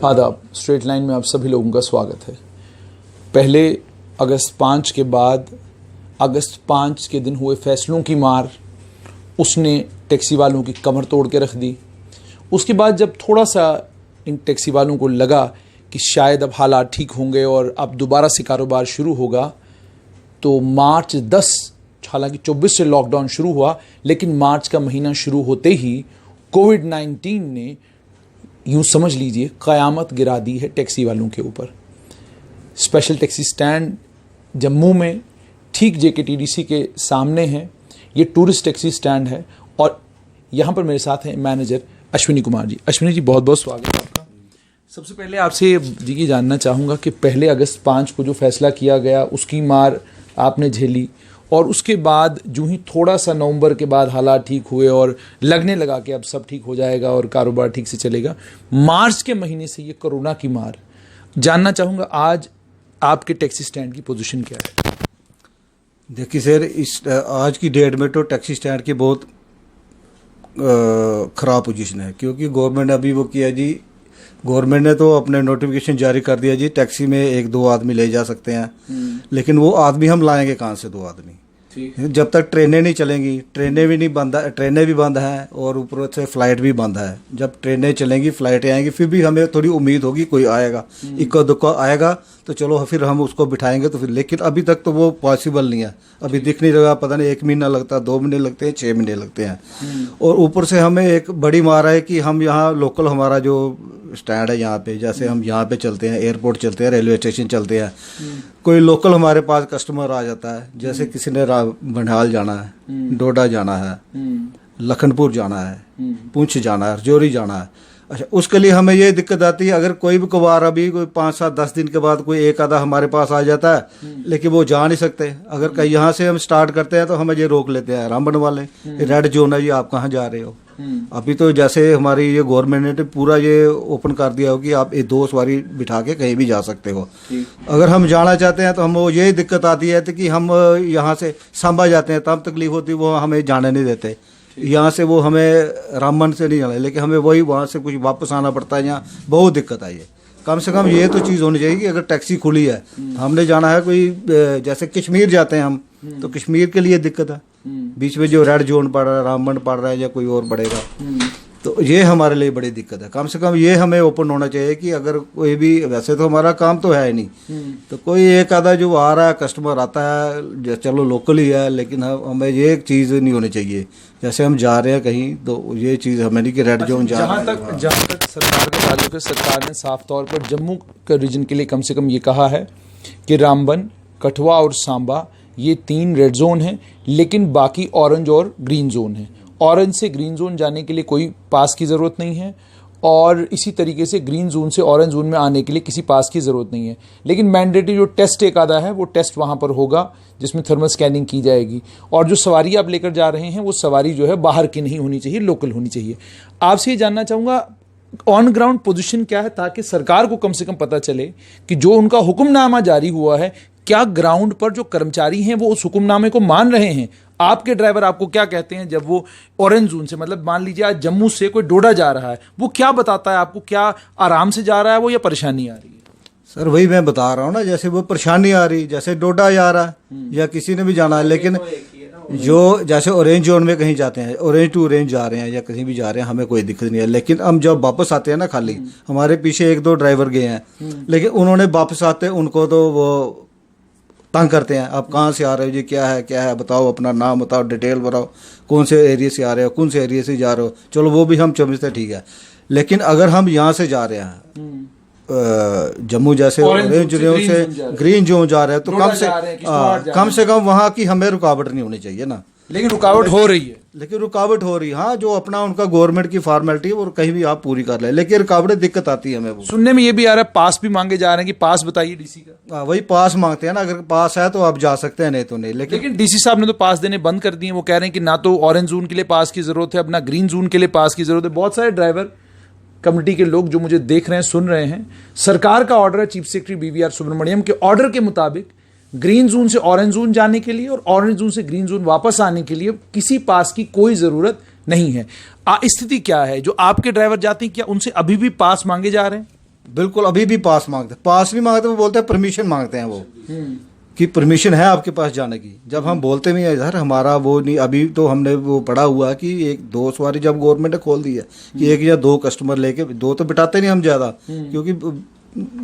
आदाब। Straight line में आप सभी लोगों का स्वागत है। पहले अगस्त 5 के बाद अगस्त 5 के दिन हुए फैसलों की मार उसने टैक्सी वालों की कमर तोड़ के रख दी। उसके बाद जब थोड़ा सा इन टैक्सी वालों को लगा कि शायद अब हालात ठीक होंगे और अब दोबारा से कारोबार शुरू होगा, तो मार्च 10, हालांकि 24 से लॉकडाउन शुरू हुआ, लेकिन मार्च का महीना शुरू होते ही कोविड-19 ने यूँ समझ लीजिए क़यामत गिरा दी है टैक्सी वालों के ऊपर। स्पेशल टैक्सी स्टैंड जम्मू में ठीक JKTDC के सामने है। ये टूरिस्ट टैक्सी स्टैंड है और यहाँ पर मेरे साथ हैं मैनेजर अश्विनी कुमार जी। अश्विनी जी, बहुत बहुत स्वागत है आपका। सबसे पहले आपसे ये जानना चाहूँगा कि पहले अगस्त 5 को जो फैसला किया गया उसकी मार आपने झेली, और उसके बाद जो ही थोड़ा सा नवंबर के बाद हालात ठीक हुए और लगने लगा कि अब सब ठीक हो जाएगा और कारोबार ठीक से चलेगा, मार्च के महीने से ये कोरोना की मार, जानना चाहूँगा आज आपके टैक्सी स्टैंड की पोजीशन क्या है? देखिए सर, इस आज की डेट में तो टैक्सी स्टैंड की बहुत ख़राब पोजीशन है, क्योंकि गवर्नमेंट ने अभी वो किया जी, गवर्नमेंट ने तो अपने नोटिफिकेशन जारी कर दिया जी, टैक्सी में 1-2 आदमी ले जा सकते हैं, लेकिन वो आदमी हम लाएंगे कहाँ से 2 आदमी? जब तक ट्रेनें नहीं चलेंगी, ट्रेनें भी बंद हैं और ऊपर से फ्लाइट भी बंद है। जब ट्रेनें चलेंगी, फ्लाइटें आएंगी, फिर भी हमें थोड़ी उम्मीद होगी कोई आएगा, इक्का दुक्का आएगा तो चलो फिर हम उसको बिठाएंगे। तो फिर लेकिन अभी तक तो वो पॉसिबल नहीं है, अभी दिख नहीं रहा। पता नहीं 1 महीना लगता, 2 महीने लगते हैं, 6 महीने लगते हैं। और ऊपर से हमें एक बड़ी मार है कि हम यहाँ लोकल, हमारा जो स्टैंड है यहाँ पे, जैसे हम यहाँ पे चलते हैं, एयरपोर्ट चलते हैं, रेलवे स्टेशन चलते हैं, कोई लोकल हमारे पास कस्टमर आ जाता है, जैसे किसी ने बंडाल जाना है, डोडा जाना है, लखनपुर जाना है, पुंछ जाना है, रजौरी जाना है। अच्छा, उसके लिए हमें ये दिक्कत आती है, अगर कोई भी कबार अभी कोई 5-7-10 दिन के बाद कोई एक आधा हमारे पास आ जाता है, लेकिन वो जा नहीं सकते। अगर कहीं यहाँ से हम स्टार्ट करते हैं तो हमें ये रोक लेते हैं रामबन वाले, रेड जोन है जी, आप कहाँ जा रहे हो? अभी तो जैसे हमारी ये गवर्नमेंट ने पूरा ये ओपन कर दिया हो कि आप 2 सवारी बिठा के कहीं भी जा सकते हो। अगर हम जाना चाहते हैं तो हम यही दिक्कत आती है कि हम यहाँ से सांबा जाते हैं तब तकलीफ होती है, वो हमें जाने नहीं देते। यहाँ से वो हमें रामबन से नहीं जाना, लेकिन हमें वही वहाँ से कुछ वापस आना पड़ता है। यहाँ बहुत दिक्कत आई है। कम से कम ये तो चीज़ होनी चाहिए कि अगर टैक्सी खुली है, हमने जाना है कोई, जैसे कश्मीर जाते हैं हम, तो कश्मीर के लिए दिक्कत है, बीच में जो रेड जोन पड़ रहा है, रामबन पड़ रहा है या कोई और बढ़ेगा, तो ये हमारे लिए बड़ी दिक्कत है। कम से कम ये हमें ओपन होना चाहिए कि अगर कोई भी, वैसे तो हमारा काम तो है नहीं, तो कोई एक आधा जो आ रहा है कस्टमर आता है, चलो लोकल ही है, लेकिन हमें ये एक चीज़ नहीं होनी चाहिए, जैसे हम जा रहे हैं कहीं तो ये चीज़ हमें नहीं कि रेड जोन जा रहा है। जहाँ तक सरकार का ताल्लुक है, सरकार ने साफ तौर पर जम्मू के रीजन के लिए कम से कम ये कहा है कि रामबन, कठुआ और सांबा ये 3 रेड जोन हैं, लेकिन बाकी ऑरेंज और ग्रीन जोन है। ऑरेंज से ग्रीन जोन जाने के लिए कोई पास की ज़रूरत नहीं है, और इसी तरीके से ग्रीन जोन से ऑरेंज जोन में आने के लिए किसी पास की ज़रूरत नहीं है। लेकिन मैंडेटरी जो टेस्ट एक आधा है, वो टेस्ट वहाँ पर होगा जिसमें थर्मल स्कैनिंग की जाएगी। और जो सवारी आप लेकर जा रहे हैं वो सवारी जो है बाहर की नहीं होनी चाहिए, लोकल होनी चाहिए। आपसे ये जानना चाहूँगा ऑन ग्राउंड पोजीशन क्या है, ताकि सरकार को कम से कम पता चले कि जो उनका हुक्मनामा जारी हुआ है, क्या ग्राउंड पर जो कर्मचारी हैं वो उस हुक्मनामे को मान रहे हैं। आपके ड्राइवर आपको क्या कहते हैं जब वो ऑरेंज जोन से, मतलब मान लीजिए आज जम्मू से कोई डोडा जा रहा है, वो क्या बताता है आपको? क्या आराम से जा रहा है वो या परेशानी आ रही है? सर वही मैं बता रहा हूँ ना, जैसे वो परेशानी आ रही, जैसे डोडा जा रहा है या किसी ने भी जाना है, लेकिन जो जैसे ऑरेंज जोन में कहीं जाते हैं, ऑरेंज टू ऑरेंज जा रहे हैं या कहीं भी जा रहे हैं, हमें कोई दिक्कत नहीं है। लेकिन हम जब वापस आते हैं ना, खाली हमारे पीछे 1-2 ड्राइवर गए हैं, लेकिन उन्होंने वापस आते उनको तो वो तंग करते हैं, आप कहाँ से आ रहे हो जी, क्या है बताओ, अपना नाम बताओ, डिटेल बताओ, कौन से एरिया से आ रहे हो, कौन से एरिया से जा रहे हो। चलो वो भी हम समझते ठीक है, लेकिन अगर हम यहाँ से जा रहे हैं जम्मू जैसे ऑरेंज जोन से ग्रीन जोन जा रहे हैं, तो कम से कम वहाँ की हमें रुकावट नहीं होनी चाहिए ना। लेकिन रुकावट हो रही है, हाँ, जो अपना उनका गवर्नमेंट की फॉर्मेलिटी है वो कहीं भी आप पूरी कर ले, लेकिन रुकावटें दिक्कत आती है हमें। वो सुनने में ये भी आ रहा है पास भी मांगे जा रहे हैं कि पास बताइए डीसी का। वही पास मांगते हैं ना, अगर पास है तो आप जा सकते हैं, नहीं तो नहीं। लेकिन डीसी साहब ने तो पास देने बंद कर दिए। वो कह रहे हैं कि ना तो ऑरेंज जोन के लिए पास की जरूरत है, अपना ग्रीन जोन के लिए पास की जरूरत है। बहुत सारे ड्राइवर कम्युनिटी के लोग जो मुझे देख रहे हैं, सुन रहे हैं, सरकार का ऑर्डर है, चीफ सेक्रेटरी BVR सुब्रमण्यम के ऑर्डर के मुताबिक ग्रीन जोन से ऑरेंज जोन जाने के लिए और ऑरेंज जोन से ग्रीन जोन वापस आने के लिए किसी पास की कोई जरूरत नहीं है। स्थिति क्या है? जो आपके ड्राइवर जाते हैं, क्या उनसे अभी भी पास मांगे जा रहे हैं? बिल्कुल अभी भी पास मांगते, पास नहीं मांगते, वो बोलते हैं परमिशन मांगते हैं वो, कि परमिशन है आपके पास जाने की। जब हम बोलते भी हैं सर हमारा वो नहीं, अभी तो हमने वो पढ़ा हुआ कि 1-2 सवारी जब गवर्नमेंट ने खोल दी है कि 1 या 2 कस्टमर लेके, 2 तो बिठाते नहीं हम ज़्यादा, क्योंकि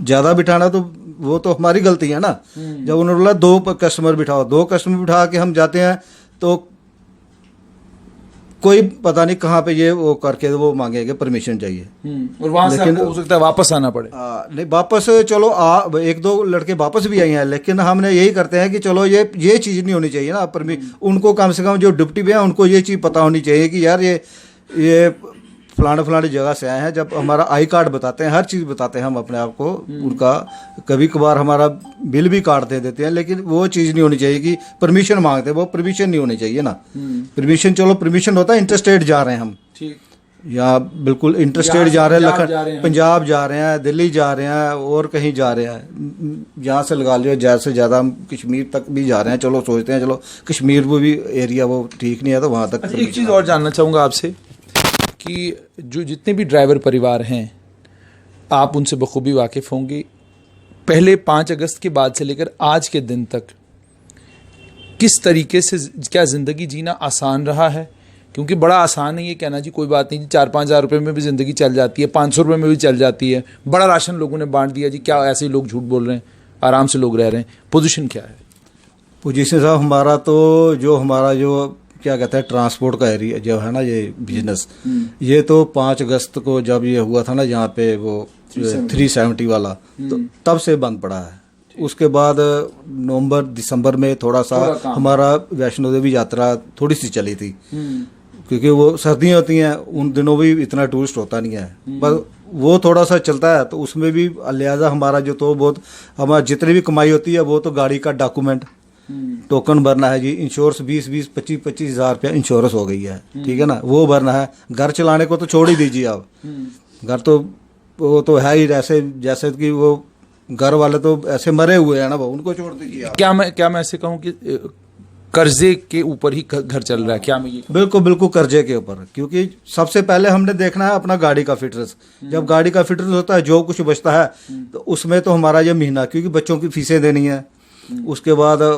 ज़्यादा बिठाना तो वो तो हमारी गलती है ना। जब उन्होंने बोला 2 कस्टमर बिठाओ, 2 कस्टमर बिठा के हम जाते हैं तो कोई पता नहीं कहाँ पे ये वो करके वो मांगेंगे परमिशन चाहिए, और वहां से आपको हो सकता है वापस आना पड़े। नहीं वापस चलो 1-2 लड़के वापस भी आए हैं, लेकिन हमने यही करते हैं कि चलो ये चीज़ नहीं होनी चाहिए ना, उनको कम से कम जो डिप्टी पे हैं उनको ये चीज़ पता होनी चाहिए कि यार ये फलाने जगह से आए हैं। जब हमारा आई कार्ड बताते हैं, हर चीज़ बताते हैं हम अपने आप को, उनका कभी कभार हमारा बिल भी काट दे देते हैं, लेकिन वो चीज़ नहीं होनी चाहिए कि परमिशन मांगते हैं, वो परमिशन नहीं होनी चाहिए ना। परमिशन चलो परमिशन होता है इंटरस्टेट जा रहे हैं हम, ठीक, या बिल्कुल इंटरस्टेट जा रहे हैं, पंजाब जा रहे हैं, दिल्ली जा रहे हैं और कहीं जा रहे हैं, यहाँ से लगा लियो ज़्यादा से ज़्यादा हम कश्मीर तक भी जा रहे हैं। चलो सोचते हैं चलो कश्मीर वो भी एरिया वो ठीक नहीं है तो वहाँ तक। एक चीज़ और जानना चाहूँगा आपसे कि जो जितने भी ड्राइवर परिवार हैं आप उनसे बखूबी वाकिफ़ होंगे, पहले 5 अगस्त के बाद से लेकर आज के दिन तक किस तरीके से क्या ज़िंदगी जीना आसान रहा है? क्योंकि बड़ा आसान नहीं है कहना जी कोई बात नहीं जी 4-5 हज़ार रुपये में भी ज़िंदगी चल जाती है, 500 रुपये में भी चल जाती है, बड़ा राशन लोगों ने बांट दिया जी, क्या ऐसे ही लोग झूठ बोल रहे हैं, आराम से लोग रह रहे हैं। पोजीशन क्या है? पोजीशन साहब हमारा तो जो क्या कहते हैं ट्रांसपोर्ट का एरिया जो है ना, ये बिजनेस, ये तो 5 अगस्त को जब ये हुआ था ना यहाँ पे वो 370 वाला, तो तब से बंद पड़ा है। उसके बाद नवंबर दिसंबर में थोड़ा सा हमारा वैष्णो देवी यात्रा थोड़ी सी चली थी, क्योंकि वो सर्दियाँ होती हैं, उन दिनों भी इतना टूरिस्ट होता नहीं है, पर वो थोड़ा सा चलता है, तो उसमें भी लिहाजा हमारा जो तो बहुत हमारा जितनी भी कमाई होती है वो तो गाड़ी का डॉक्यूमेंट टोकन भरना है जी, इंश्योरेंस 20-25 हज़ार रुपया इंश्योरेंस हो गई है, ठीक है ना, वो भरना है। घर चलाने को तो छोड़ ही दीजिए आप, घर तो वो तो है ही जैसे कि वो घर वाले तो ऐसे मरे हुए हैं ना, वो उनको छोड़ दीजिए आप। क्या मैं ऐसे कहूँ कि कर्जे के ऊपर ही घर चल रहा है क्या? मैं ये बिल्कुल कर्जे के ऊपर, क्योंकि सबसे पहले हमने देखना है अपना गाड़ी का फिटनेस। जब गाड़ी का फिटनेस होता है जो कुछ बचता है तो उसमें तो हमारा ये महीना, क्योंकि बच्चों की फीसें देनी है, उसके बाद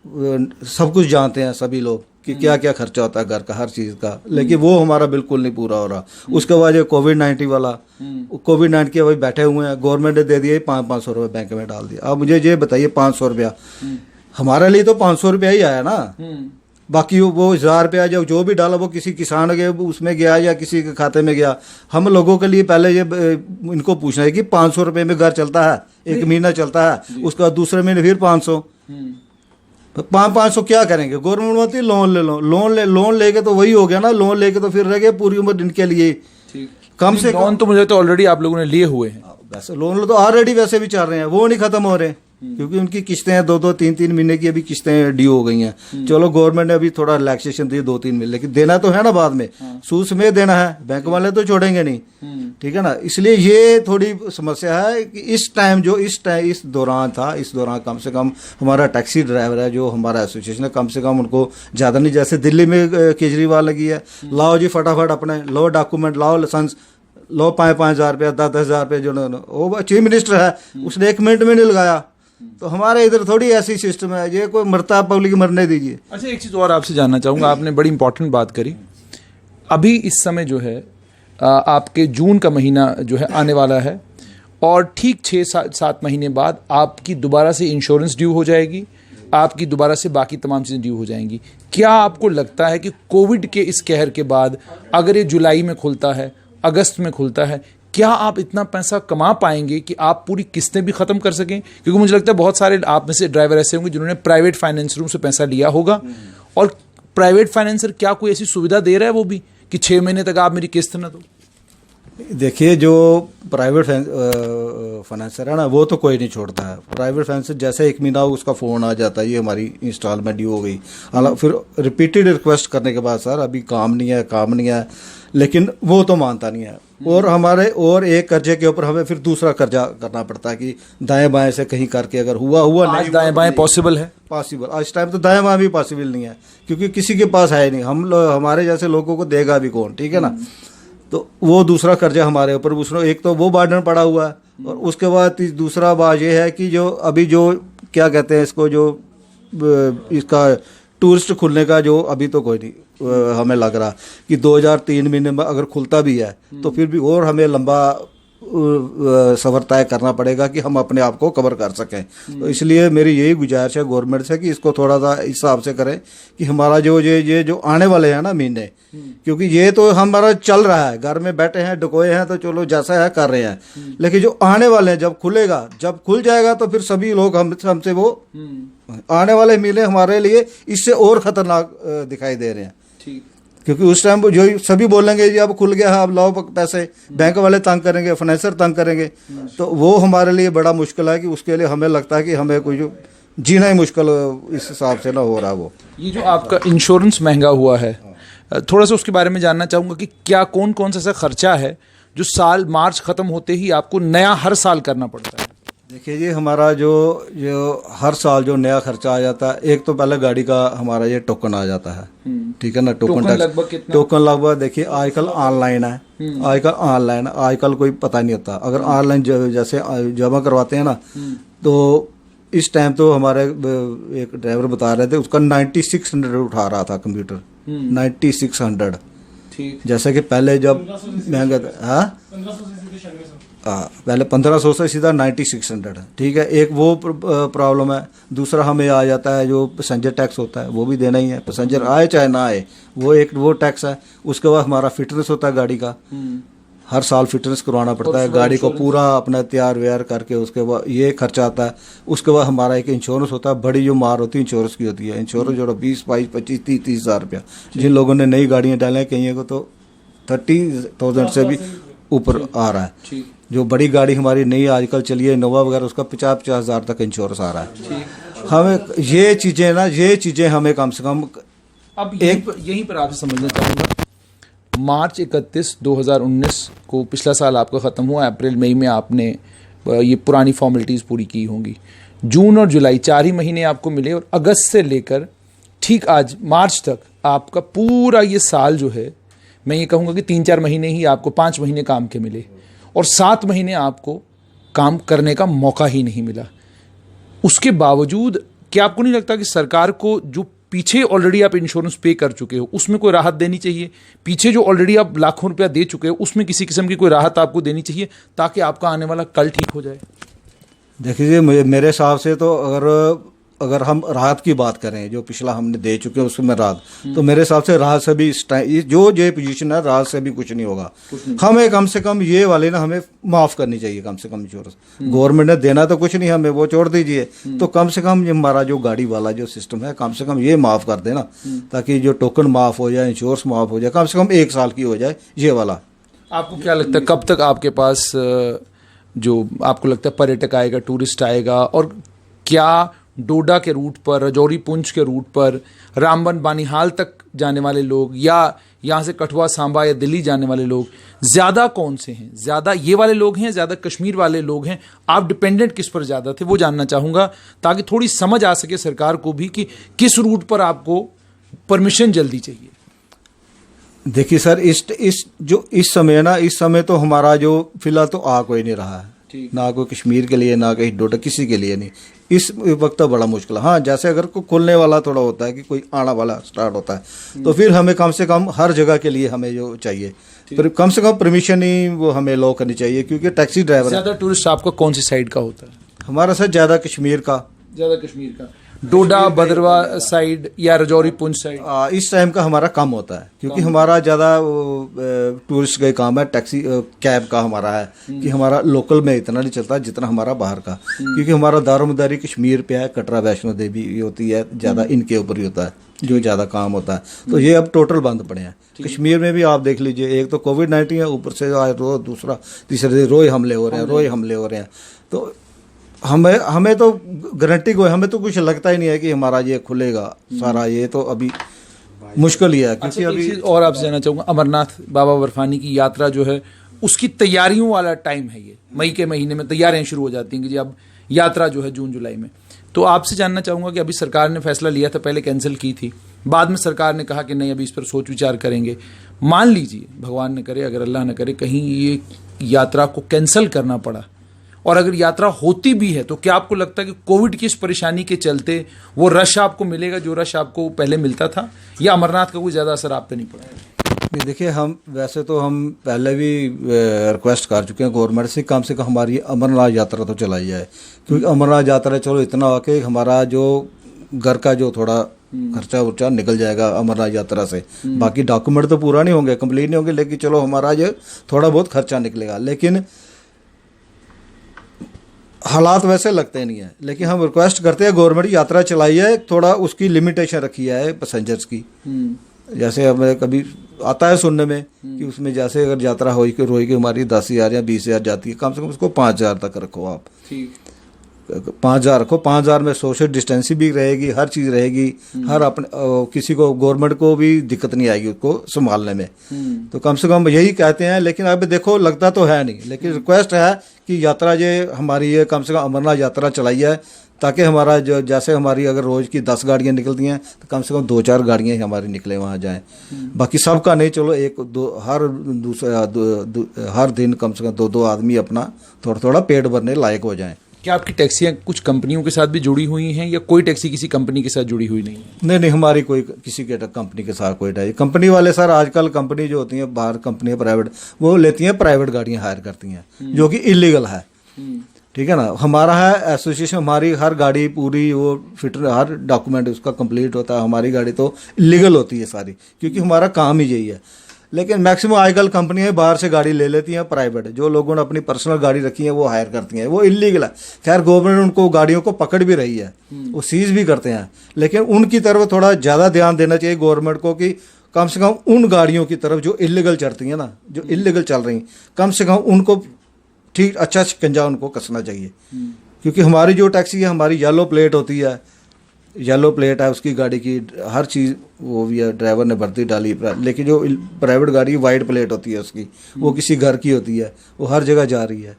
सब कुछ जानते हैं सभी लोग कि क्या क्या खर्चा होता है घर का, हर चीज़ का, लेकिन वो हमारा बिल्कुल नहीं पूरा हो रहा। उसके बाद ये कोविड-19 वाला, कोविड-19 के अभी बैठे हुए हैं, गवर्नमेंट ने दे दिए 500 रुपये बैंक में डाल दिया। अब मुझे ये बताइए 500 रुपया हमारे लिए तो 500 रुपया ही आया ना, बाकी वो 1000 रुपया जो भी डाला वो किसी किसान के उसमें गया या किसी के खाते में गया। हम लोगों के लिए पहले ये इनको पूछना है कि 500 रुपये में घर चलता है, 1 महीना चलता है, उसका दूसरे महीने फिर 500, 500 क्या करेंगे? गवर्नमेंट बोलती है लोन ले लो, लोन लेके तो वही हो गया ना, लोन लेके तो फिर रह गए पूरी उम्र इनके लिए। कम से लोन तो मुझे तो ऑलरेडी आप लोगों ने लिए हुए हैं, वैसे लोन तो ऑलरेडी वैसे भी चल रहे हैं, वो नहीं खत्म हो रहे, क्योंकि उनकी किस्तें हैं 2-2, 3-3 महीने की अभी किस्तें ड्यू हो गई हैं। चलो गवर्नमेंट ने अभी थोड़ा रिलैक्सेशन दी 2-3 महीने, लेकिन देना तो है ना बाद में, सूद समेत देना है, बैंक वाले तो छोड़ेंगे नहीं, ठीक है ना। इसलिए ये थोड़ी समस्या है कि इस टाइम इस दौरान कम से कम हमारा टैक्सी ड्राइवर है जो हमारा एसोसिएशन है, कम से कम उनको ज़्यादा नहीं, जैसे दिल्ली में केजरीवाल लगी है, लाओ जी फटाफट अपने लो डॉक्यूमेंट लाओ, लाइसेंस लो, 5-5 हज़ार रुपया 10-10 हज़ार रुपये, जो वो चीफ मिनिस्टर है उसने 1 मिनट में नहीं लगाया। तो हमारे इधर थोड़ी ऐसी सिस्टम है, ये कोई मरता पब्लिक मरने दीजिए। अच्छा एक चीज़ और आपसे जानना चाहूँगा, आपने बड़ी इंपॉर्टेंट बात करी, अभी इस समय जो है आपके जून का महीना जो है आने वाला है और ठीक 6-7 महीने बाद आपकी दोबारा से इंश्योरेंस ड्यू हो जाएगी, आपकी दोबारा से बाकी तमाम चीज़ें ड्यू हो जाएंगी। क्या आपको लगता है कि कोविड के इस कहर के बाद अगर ये जुलाई में खुलता है, अगस्त में खुलता है, क्या आप इतना पैसा कमा पाएंगे कि आप पूरी किस्तें भी ख़त्म कर सकें? क्योंकि मुझे लगता है बहुत सारे आप में से ड्राइवर ऐसे होंगे जिन्होंने प्राइवेट फाइनेंसरों से पैसा लिया होगा, और प्राइवेट फाइनेंसर क्या कोई ऐसी सुविधा दे रहा है वो भी कि 6 महीने तक आप मेरी किस्त ना दो? देखिए जो प्राइवेट फाइनेंसर है ना, वो तो कोई नहीं छोड़ता है। प्राइवेट फाइनेंसर जैसे 1 महीना उसका फ़ोन आ जाता है, ये हमारी इंस्टॉलमेंट ड्यू हो गई, हालांकि फिर रिपीटेड रिक्वेस्ट करने के बाद सर अभी काम नहीं है, लेकिन वो तो मानता नहीं है। और एक कर्जे के ऊपर हमें फिर दूसरा कर्जा करना पड़ता है कि दाएं बाएं से कहीं करके अगर हुआ आज दाएं बाएं पॉसिबल है? पॉसिबल आज टाइम तो दाएं बाएं भी पॉसिबल नहीं है, क्योंकि किसी के पास है नहीं, हमारे जैसे लोगों को देगा भी कौन, ठीक है ना। तो वो दूसरा कर्जा हमारे ऊपर, दूसरा एक तो वो बर्डन पड़ा हुआ है, और उसके बाद दूसरा बात ये है कि जो अभी जो क्या कहते हैं इसको, जो इसका टूरिस्ट खुलने का जो अभी तो कोई नहीं हमें लग रहा कि 2003 महीने में अगर खुलता भी है तो फिर भी और हमें लंबा सफ़र तय करना पड़ेगा कि हम अपने आप को कवर कर सकें। तो इसलिए मेरी यही गुजारिश है गवर्नमेंट से कि इसको थोड़ा सा हिसाब से करें कि हमारा जो ये जो आने वाले हैं ना महीने, क्योंकि ये तो हमारा चल रहा है, घर में बैठे हैं डकोए हैं तो चलो जैसा है कर रहे हैं, लेकिन जो आने वाले हैं जब खुलेगा, जब खुल जाएगा तो फिर सभी लोग हमसे वो आने वाले महीने हमारे लिए इससे और खतरनाक दिखाई दे रहे हैं। क्योंकि उस टाइम जो सभी बोलेंगे जी अब खुल गया है, अब लाओ पैसे, बैंक वाले तंग करेंगे, फाइनेंसर तंग करेंगे, तो वो हमारे लिए बड़ा मुश्किल है कि उसके लिए हमें लगता है कि हमें कुछ जीना ही मुश्किल इस हिसाब से ना हो रहा। वो ये जो आपका इंश्योरेंस महंगा हुआ है, थोड़ा सा उसके बारे में जानना चाहूँगा कि क्या कौन कौन सा ऐसा खर्चा है जो साल मार्च ख़त्म होते ही आपको नया हर साल करना पड़ता है? देखिए जी, हमारा जो हर साल जो नया खर्चा आ जाता है, एक तो पहले गाड़ी का हमारा ये टोकन आ जाता है, ठीक है ना, टोकन लगभग देखिए आजकल ऑनलाइन है, आजकल कोई पता नहीं होता। अगर ऑनलाइन जैसे जमा करवाते हैं ना, तो इस टाइम तो हमारे एक ड्राइवर बता रहे थे उसका 9600 उठा रहा था कंप्यूटर, 9600। जैसे कि पहले जब महंगा था, पहले 1500 से सीधा 9600, ठीक है। एक वो प्रॉब्लम है। दूसरा हमें आ जाता है जो पैसेंजर टैक्स होता है, वो भी देना ही है, पैसेंजर आए चाहे ना आए, वो टैक्स है। उसके बाद हमारा फिटनेस होता है गाड़ी का, हर साल फिटनेस करवाना पड़ता है गाड़ी को पूरा अपना तैयार व्यार करके, उसके बाद ये खर्चा आता है। उसके बाद हमारा एक इंश्योरेंस होता है, बड़ी जो मार होती है इंश्योरेंस की होती है। इंश्योरेंस जो 20, 22, 25, 30 हज़ार रुपया, जिन लोगों ने नई गाड़ियाँ डालें हैं, कहीं को तो 30,000 से भी ऊपर आ रहा है। जो बड़ी गाड़ी हमारी नई आजकल चली है इनोवा वगैरह, उसका 50-50 हज़ार तक इंश्योरेंस आ रहा है। हमें ये चीज़ें हमें कम से कम अब यहीं पर आपसे समझना चाहूँगा, मार्च 31, 2019 को पिछला साल आपका ख़त्म हुआ, अप्रैल मई में आपने ये पुरानी फॉर्मेलिटीज़ पूरी की होंगी, जून और जुलाई 4 ही महीने आपको मिले, और अगस्त से लेकर ठीक आज मार्च तक आपका पूरा ये साल जो है, मैं ये कहूँगा कि 3-4 महीने ही आपको, 5 महीने काम के मिले, और 7 महीने आपको काम करने का मौका ही नहीं मिला। उसके बावजूद क्या आपको नहीं लगता कि सरकार को जो पीछे ऑलरेडी आप इंश्योरेंस पे कर चुके हो उसमें कोई राहत देनी चाहिए? पीछे जो ऑलरेडी आप लाखों रुपया दे चुके हो उसमें किसी किस्म की कोई राहत आपको देनी चाहिए ताकि आपका आने वाला कल ठीक हो जाए? देखिए मेरे हिसाब से तो अगर हम राहत की बात करें, जो पिछला हमने दे चुके हैं उसमें राहत, तो मेरे हिसाब से राहत से भी जो पोजीशन है, राहत से भी कुछ नहीं होगा। हमें कम से कम ये वाले ना हमें माफ़ करनी चाहिए, कम से कम इंश्योरेंस। गवर्नमेंट ने देना तो कुछ नहीं हमें, वो छोड़ दीजिए, तो कम से कम हमारा जो गाड़ी वाला जो सिस्टम है, कम से कम ये माफ़ कर देना, ताकि जो टोकन माफ़ हो जाए, इंश्योरेंस माफ़ हो जाए, कम से कम 1 साल की हो जाए ये वाला। आपको क्या लगता है कब तक आपके पास जो आपको लगता है पर्यटक आएगा, टूरिस्ट आएगा, और क्या डोडा के रूट पर, राजौरी पुंछ के रूट पर, रामबन बानिहाल तक जाने वाले लोग, या यहाँ से कठुआ सांबा या दिल्ली जाने वाले लोग, ज़्यादा कौन से हैं? ज़्यादा ये वाले लोग हैं, ज़्यादा कश्मीर वाले लोग हैं? आप डिपेंडेंट किस पर ज़्यादा थे वो जानना चाहूँगा, ताकि थोड़ी समझ आ सके सरकार को भी कि किस रूट पर आपको परमिशन जल्दी चाहिए। देखिए सर, इस समय तो हमारा जो फिलहाल तो आ कोई नहीं रहा है, ना कोई कश्मीर के लिए, ना कहीं डोडा, किसी के लिए नहीं। इस वक्त तो बड़ा मुश्किल है। हाँ, जैसे अगर कोई खुलने वाला थोड़ा होता है कि कोई आना वाला स्टार्ट होता है, तो फिर हमें कम से कम हर जगह के लिए हमें जो चाहिए, पर कम से कम परमिशन ही वो हमें लो करनी चाहिए, क्योंकि टैक्सी ड्राइवर। ज़्यादा टूरिस्ट आपका कौन सी साइड का होता है? हमारा सर ज़्यादा कश्मीर का, डोडा भद्रवा साइड या राजौरी पुंछ साइड इस टाइम का हमारा कम होता है, क्योंकि हमारा ज़्यादा टूरिस्ट का काम है, टैक्सी कैब का हमारा है, कि हमारा लोकल में इतना नहीं चलता जितना हमारा बाहर का, क्योंकि हमारा दारोमदारी कश्मीर पे है, कटरा वैष्णो देवी होती है, ज़्यादा इनके ऊपर ही होता है जो ज़्यादा काम होता है। तो ये अब टोटल बंद पड़े हैं। कश्मीर में भी आप देख लीजिए, एक तो कोविड-19 है, ऊपर से रोज दूसरा तीसरे दिन रोज हमले हो रहे हैं। तो हमें तो गारंटी को, हमें तो कुछ लगता ही नहीं है कि हमारा ये खुलेगा सारा, ये तो अभी मुश्किल ही है। क्योंकि अभी और आपसे जानना चाहूँगा, अमरनाथ बाबा बर्फानी की यात्रा जो है उसकी तैयारियों वाला टाइम है ये, मई के महीने में तैयारियां शुरू हो जाती हैं कि जी अब यात्रा जो है जून जुलाई में। तो आपसे जानना चाहूँगा कि अभी सरकार ने फैसला लिया था, पहले कैंसिल की थी, बाद में सरकार ने कहा कि नहीं अभी इस पर सोच विचार करेंगे। मान लीजिए भगवान न करे, अगर अल्लाह न करे कहीं ये यात्रा को कैंसिल करना पड़ा, और अगर यात्रा होती भी है तो क्या आपको लगता है कि कोविड की इस परेशानी के चलते वो रश आपको मिलेगा जो रश आपको पहले मिलता था, या अमरनाथ का कोई ज़्यादा असर आप पे नहीं पड़ा? नहीं, देखिए, हम वैसे तो हम पहले भी रिक्वेस्ट कर चुके हैं गवर्नमेंट से कम हमारी अमरनाथ यात्रा तो चलाई जाए, क्योंकि अमरनाथ यात्रा चलो इतना हो कि हमारा जो घर का जो थोड़ा खर्चा वर्चा निकल जाएगा अमरनाथ यात्रा से। बाकी डॉक्यूमेंट तो पूरा नहीं होंगे, कंप्लीट नहीं होंगे, लेकिन चलो हमारा जो थोड़ा बहुत खर्चा निकलेगा। लेकिन हालात वैसे लगते नहीं है, लेकिन हम रिक्वेस्ट करते हैं गवर्नमेंट यात्रा चलाई है, थोड़ा उसकी लिमिटेशन रखी है पैसेंजर्स की। जैसे हमें कभी आता है सुनने में कि उसमें जैसे अगर यात्रा रोई की हमारी 10,000 या 20,000 जाती है, कम से कम उसको 5,000 तक रखो आप। 5,000 रखो, 5,000 में सोशल डिस्टेंसिंग भी रहेगी, हर चीज़ रहेगी, हर अपने किसी को गवर्नमेंट को भी दिक्कत नहीं आएगी उसको संभालने में। तो कम से कम यही कहते हैं, लेकिन अब देखो लगता तो है नहीं, लेकिन रिक्वेस्ट है कि यात्रा ये हमारी ये कम से कम अमरनाथ यात्रा चलाई है, ताकि हमारा जो जैसे हमारी अगर रोज़ की 10 गाड़ियाँ निकलती हैं तो कम से कम 2-4 गाड़ियाँ ही हमारी निकले वहाँ जाएं। बाकी सबका नहीं, चलो एक दो हर दिन कम से कम 2-2 आदमी अपना थोड़ा थोड़ा पेट भरने लायक हो जाएं। क्या आपकी टैक्सियाँ कुछ कंपनियों के साथ भी जुड़ी हुई हैं, या कोई टैक्सी किसी कंपनी के साथ जुड़ी हुई नहीं है? नहीं, हमारी कोई किसी के कंपनी के साथ कोई टैक्सी। कंपनी वाले सर आजकल कंपनी जो होती हैं बाहर कंपनियाँ प्राइवेट, वो लेती हैं प्राइवेट गाड़ियाँ हायर करती हैं, जो कि इलीगल है। ठीक है ना। हमारा है एसोसिएशन, हमारी हर गाड़ी पूरी वो फिट, हर डॉक्यूमेंट उसका कंप्लीट होता है। हमारी गाड़ी तो लीगल होती है सारी, क्योंकि हमारा काम ही यही है। लेकिन मैक्सिमम आजकल कंपनियां बाहर से गाड़ी ले लेती हैं प्राइवेट, जो लोगों ने अपनी पर्सनल गाड़ी रखी है वो हायर करती हैं, वो इलीगल है। खैर गवर्नमेंट उनको गाड़ियों को पकड़ भी रही है, वो सीज भी करते हैं, लेकिन उनकी तरफ थोड़ा ज़्यादा ध्यान देना चाहिए गवर्नमेंट को कि कम से कम उन गाड़ियों की तरफ जो इलीगल चलती हैं ना, जो इलीगल चल रही, कम से कम उनको ठीक अच्छा शिकंजा उनको कसना चाहिए। क्योंकि हमारी जो टैक्सी है, हमारी येलो प्लेट होती है, येलो प्लेट है उसकी गाड़ी की, हर चीज़ वो भी है, ड्राइवर ने भर्ती डाली। लेकिन जो प्राइवेट गाड़ी वाइट प्लेट होती है उसकी, वो किसी घर की होती है, वो हर जगह जा रही है,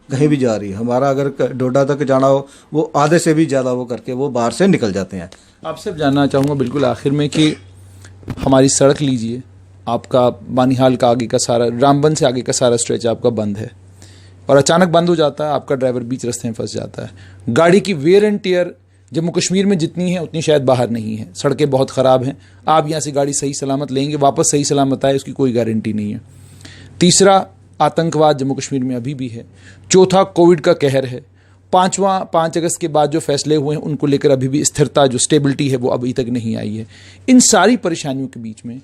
कहीं भी जा रही है। हमारा अगर डोडा तक जाना हो, वो आधे से भी ज़्यादा वो करके वो बाहर से निकल जाते हैं। आपसे जानना चाहूँगा बिल्कुल आखिर में कि हमारी सड़क लीजिए, आपका बानिहाल का आगे का सारा, रामबन से आगे का सारा स्ट्रेच आपका बंद है और अचानक बंद हो जाता है, आपका ड्राइवर बीच रास्ते में फंस जाता है। गाड़ी की wear and tear Jammu Kashmir में जितनी है उतनी शायद बाहर नहीं है, सड़कें बहुत ख़राब हैं। आप यहाँ से गाड़ी सही सलामत लेंगे, वापस सही सलामत आए, उसकी कोई गारंटी नहीं है। तीसरा, आतंकवाद जम्मू कश्मीर में अभी भी है। चौथा, कोविड का कहर है। पांचवा, 5 अगस्त के बाद जो फैसले हुए हैं उनको लेकर अभी भी स्थिरता, जो स्टेबिलिटी है वो अभी तक नहीं आई है। इन सारी परेशानियों के बीच में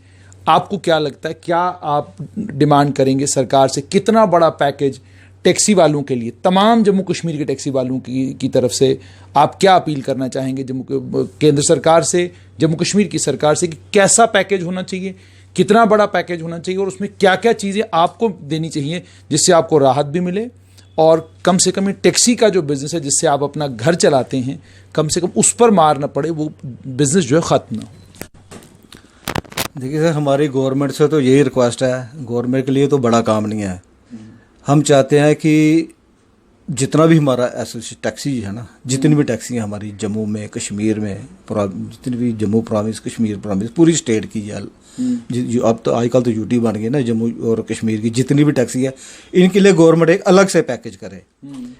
आपको क्या लगता है, क्या आप डिमांड करेंगे सरकार से? कितना बड़ा पैकेज टैक्सी वालों के लिए, तमाम जम्मू कश्मीर के टैक्सी वालों की तरफ से आप क्या अपील करना चाहेंगे केंद्र सरकार से, जम्मू कश्मीर की सरकार से, कि कैसा पैकेज होना चाहिए, कितना बड़ा पैकेज होना चाहिए और उसमें क्या क्या चीज़ें आपको देनी चाहिए जिससे आपको राहत भी मिले और कम से कम टैक्सी का जो बिज़नेस है जिससे आप अपना घर चलाते हैं, कम से कम उस पर मार न पड़े, वो बिज़नेस जो है ख़त्म ना हो? देखिए सर, हमारी गवर्नमेंट से तो यही रिक्वेस्ट है, गवर्नमेंट के लिए तो बड़ा काम नहीं है। हम चाहते हैं कि जितना भी हमारा एसोसिएशन टैक्सी है ना, जितनी भी टैक्सी हैं हमारी जम्मू में, कश्मीर में, जितनी भी जम्मू प्रोविंस, कश्मीर प्रोविंस, पूरी स्टेट की है, जो अब तो आजकल तो यूटी बन गई ना, जम्मू और कश्मीर की जितनी भी टैक्सी है, इनके लिए गवर्नमेंट एक अलग से पैकेज करे।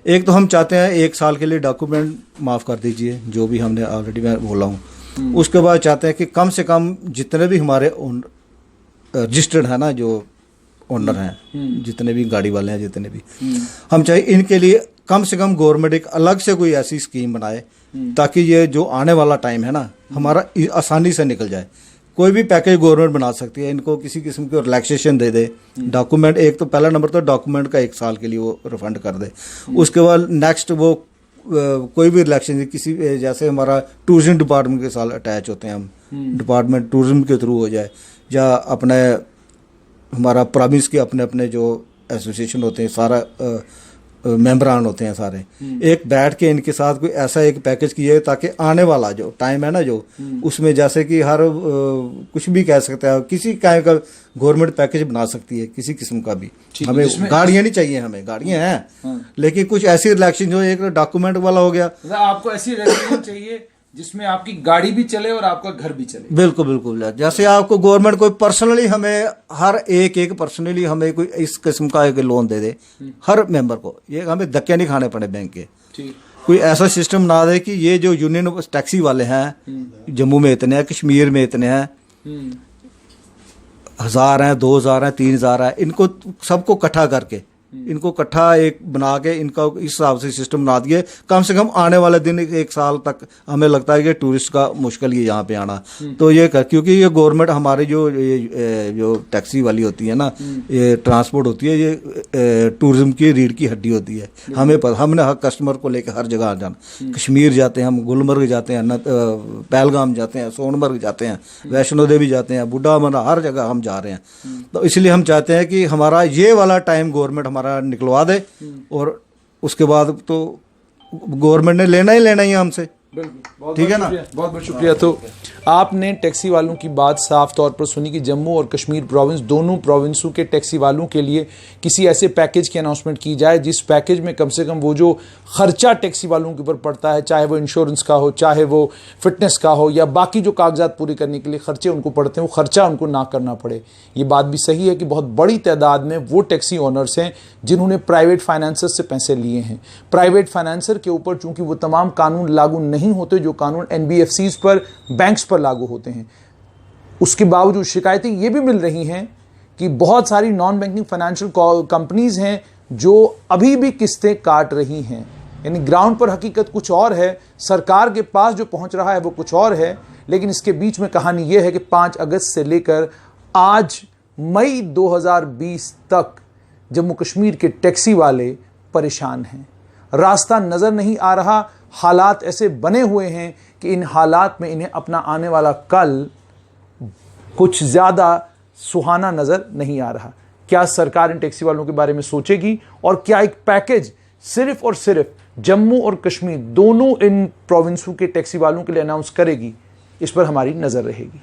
एक तो हम चाहते हैं 1 साल के लिए डॉक्यूमेंट माफ़ कर दीजिए, जो भी हमने ऑलरेडी मैं बोला हूँ। उसके बाद चाहते हैं कि कम से कम जितने भी हमारे रजिस्टर्ड है ना, जो ओनर हैं, जितने भी गाड़ी वाले हैं, जितने भी, हम चाहे इनके लिए कम से कम गवर्नमेंट एक अलग से कोई ऐसी स्कीम बनाए ताकि ये जो आने वाला टाइम है ना हमारा आसानी से निकल जाए। कोई भी पैकेज गवर्नमेंट बना सकती है, इनको किसी किस्म की रिलैक्सेशन दे दे। डॉक्यूमेंट, एक तो पहला नंबर तो डॉक्यूमेंट का 1 साल के लिए वो रिफंड कर दे। उसके बाद नेक्स्ट वो कोई भी रिलैक्सेशन, किसी जैसे हमारा टूरिज्म डिपार्टमेंट के साथ अटैच होते हैं हम, डिपार्टमेंट टूरिज्म के थ्रू हो जाए, या अपने हमारा प्रोविंस के अपने अपने जो एसोसिएशन होते हैं, सारा मेंबरान होते हैं सारे, एक बैठ के इनके साथ कोई ऐसा एक पैकेज किया है ताकि आने वाला जो टाइम है ना, जो उसमें जैसे कि हर कुछ भी कह सकते हैं, किसी का गवर्नमेंट पैकेज बना सकती है, किसी किस्म का भी। हमें गाड़ियाँ नहीं चाहिए, हमें गाड़ियाँ हैं, लेकिन कुछ ऐसी रिलैक्सेशन जो एक डॉक्यूमेंट वाला हो गया। आपको ऐसी रिलैक्सेशन चाहिए जिसमें आपकी गाड़ी भी चले और आपका घर भी चले। बिल्कुल बिल्कुल। जैसे आपको गवर्नमेंट कोई पर्सनली हमें हर एक पर्सनली हमें कोई इस किस्म का एक लोन दे दे हर मेंबर को, ये हमें धक्के नहीं खाने पड़े बैंक के। कोई ऐसा सिस्टम ना दे कि ये जो यूनियन टैक्सी वाले हैं जम्मू में इतने हैं, कश्मीर में इतने हैं, 1000 हैं, 2000 हैं, 3000 हैं, इनको सबको इकट्ठा करके इनको इकट्ठा एक बना के इनका इस हिसाब से सिस्टम बना दिए, कम से कम आने वाले दिन 1 साल तक हमें लगता है कि टूरिस्ट का मुश्किल ही यहाँ पे आना। तो ये क्योंकि ये गवर्नमेंट हमारी जो टैक्सी वाली होती है ना, ये ट्रांसपोर्ट होती है, ये टूरिज्म की रीढ़ की हड्डी होती है। हमने हर कस्टमर को लेकर हर जगह जाना, कश्मीर जाते हैं हम, गुलमर्ग जाते हैं, पहलगाम जाते हैं, सोनमर्ग जाते हैं, वैष्णो देवी जाते हैं, बुढ़ा अमरनाथ, हर जगह हम जा रहे हैं। तो इसलिए हम चाहते हैं कि हमारा ये वाला टाइम गवर्नमेंट हमारा निकलवा दे, और उसके बाद तो गवर्नमेंट ने लेना ही है हमसे। ठीक है ना। बहुत बहुत शुक्रिया। तो आपने टैक्सी वालों की बात साफ तौर पर सुनी कि जम्मू और कश्मीर प्रोविंस, दोनों प्रोविंसों के टैक्सी वालों के लिए किसी ऐसे पैकेज की अनाउंसमेंट की जाए जिस पैकेज में कम से कम वो जो खर्चा टैक्सी वालों के ऊपर पड़ता है, चाहे वो इंश्योरेंस का हो, चाहे वो फिटनेस का हो, या बाकी जो कागजात पूरे करने के लिए खर्चे उनको पड़ते हैं, वो खर्चा उनको ना करना पड़े। ये बात भी सही है कि बहुत बड़ी तादाद में वो टैक्सी ओनर्स हैं जिन्होंने प्राइवेट फाइनेंसर से पैसे लिए हैं। प्राइवेट फाइनेंसर के ऊपर चूंकि वो तमाम कानून लागू नहीं होते जो कानून NBFCs पर, बैंक्स पर लागू होते हैं, उसके बावजूद शिकायतें ये भी मिल रही हैं कि बहुत सारी नॉन बैंकिंग फाइनेंशियल कंपनीज हैं जो अभी भी किस्तें काट रही हैं। यानी ग्राउंड पर हकीकत कुछ और है, सरकार के पास जो पहुंच रहा है वो कुछ और है, लेकिन इसके बीच में कहानी यह है कि 5 अगस्त से लेकर आज मई 2020 तक जम्मू कश्मीर के टैक्सी वाले परेशान हैं। रास्ता नजर नहीं आ रहा, हालात ऐसे बने हुए हैं कि इन हालात में इन्हें अपना आने वाला कल कुछ ज़्यादा सुहाना नज़र नहीं आ रहा। क्या सरकार इन टैक्सी वालों के बारे में सोचेगी, और क्या एक पैकेज सिर्फ और सिर्फ जम्मू और कश्मीर दोनों इन प्रोविंसों के टैक्सी वालों के लिए अनाउंस करेगी, इस पर हमारी नज़र रहेगी।